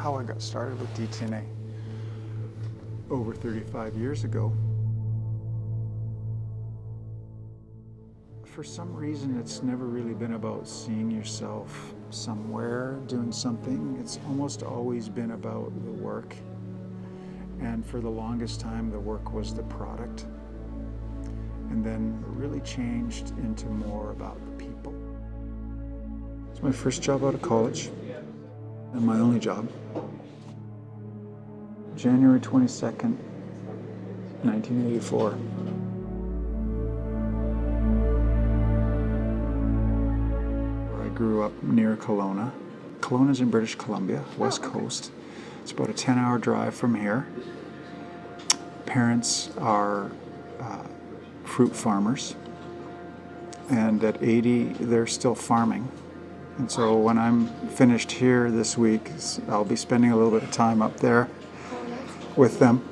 how I got started with DTNA over 35 years ago. For some reason, it's never really been about seeing yourself somewhere doing something. It's almost always been about the work. And for the longest time, the work was the product. And then it really changed into more about the people. It's my first job out of college and my only job. January 22nd, 1984. I grew up near Kelowna. Kelowna's in British Columbia, West Coast. It's about a 10-hour drive from here. Parents are fruit farmers, and at 80 they're still farming. And so when I'm finished here this week, I'll be spending a little bit of time up there with them.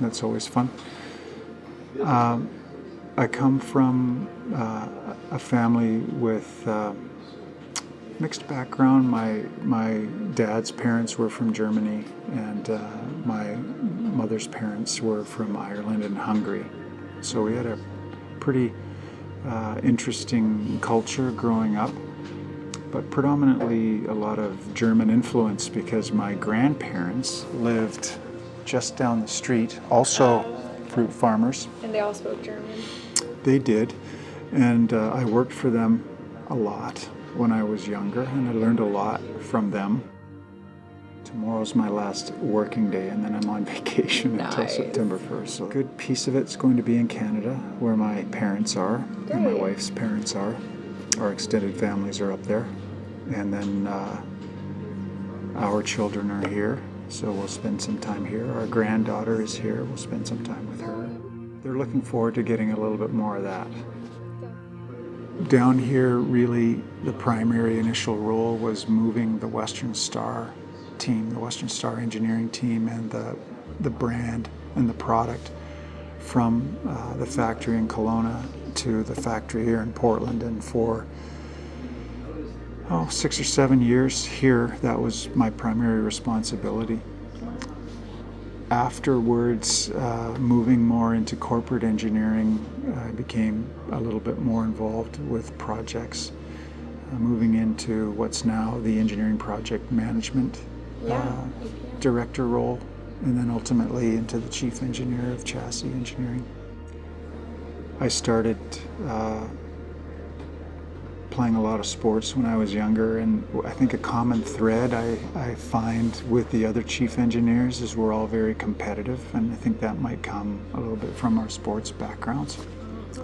That's always fun. I come from a family with mixed background. My dad's parents were from Germany, and my mother's parents were from Ireland and Hungary. So we had a pretty interesting culture growing up, but predominantly a lot of German influence because my grandparents lived just down the street, also fruit farmers. And they all spoke German? They did, and I worked for them a lot when I was younger, and I learned a lot from them. Tomorrow's my last working day, and then I'm on vacation until September 1st. So a good piece of it's going to be in Canada, where my parents are, and my wife's parents are. Our extended families are up there. And then our children are here, so we'll spend some time here. Our granddaughter is here, we'll spend some time with her. They're looking forward to getting a little bit more of that. Down here, really, the primary initial role was moving the Western Star team, the Western Star engineering team, and the brand and the product from the factory in Kelowna to the factory here in Portland. And for 6 or 7 years here, that was my primary responsibility. Afterwards, moving more into corporate engineering, I became a little bit more involved with projects, moving into what's now the engineering project management director role, and then ultimately into the chief engineer of chassis engineering. I started playing a lot of sports when I was younger, and I think a common thread I find with the other chief engineers is we're all very competitive, and I think that might come a little bit from our sports backgrounds.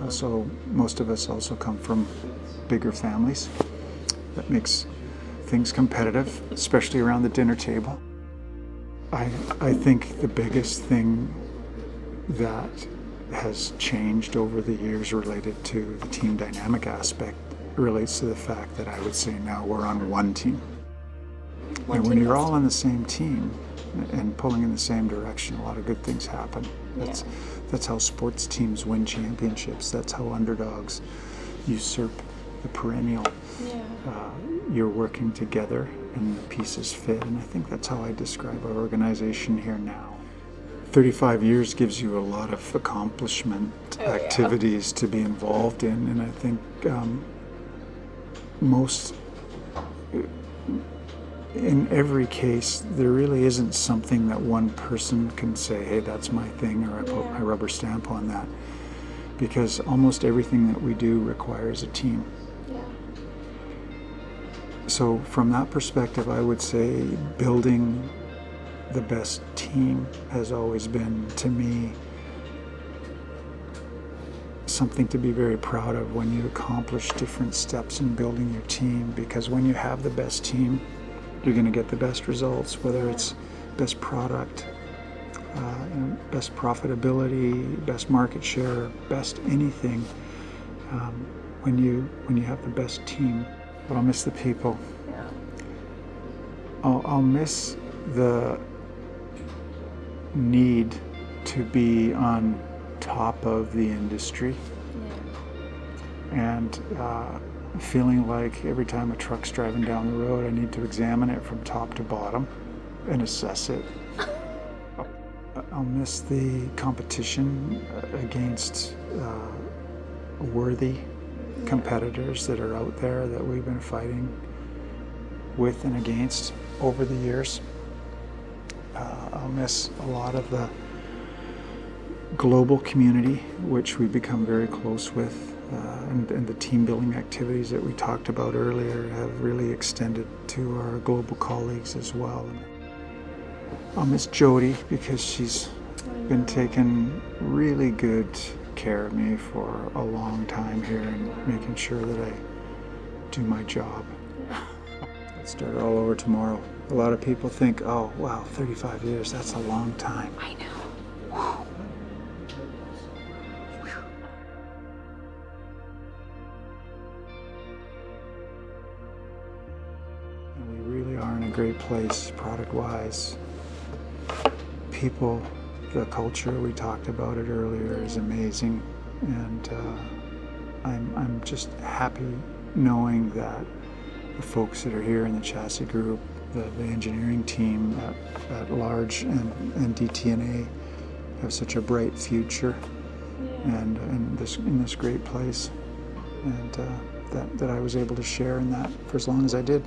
Also, most of us also come from bigger families. That makes things competitive, especially around the dinner table. I think the biggest thing that has changed over the years related to the team dynamic aspect relates to the fact that I would say now we're on one team. And when you're all on the same team and pulling in the same direction, a lot of good things happen. That's how sports teams win championships. That's how underdogs usurp the perennial. You're working together and the pieces fit, and I think that's how I describe our organization here now. 35 years gives you a lot of accomplishment activities to be involved in, and I think in every case, there really isn't something that one person can say, hey, that's my thing, or I put my rubber stamp on that, because almost everything that we do requires a team. So from that perspective, I would say building the best team has always been, to me, something to be very proud of when you accomplish different steps in building your team, because when you have the best team, you're going to get the best results, whether it's best product, best profitability, best market share, best anything. When you have the best team. But I'll miss the people. I'll miss the need to be on top of the industry, and feeling like every time a truck's driving down the road, I need to examine it from top to bottom and assess it. I'll miss the competition against worthy competitors that are out there that we've been fighting with and against over the years. I'll miss a lot of the global community, which we've become very close with, and the team building activities that we talked about earlier have really extended to our global colleagues as well. I'll miss Jody because she's been taking really good care of me for a long time here and making sure that I do my job. I'd start all over tomorrow. A lot of people think, oh, wow, 35 years, that's a long time. I know. And we really are in a great place, product-wise. People, the culture, we talked about it earlier, is amazing. And I'm just happy knowing that the folks that are here in the chassis group, the engineering team at large and DTNA have such a bright future and in this great place, and that I was able to share in that for as long as I did.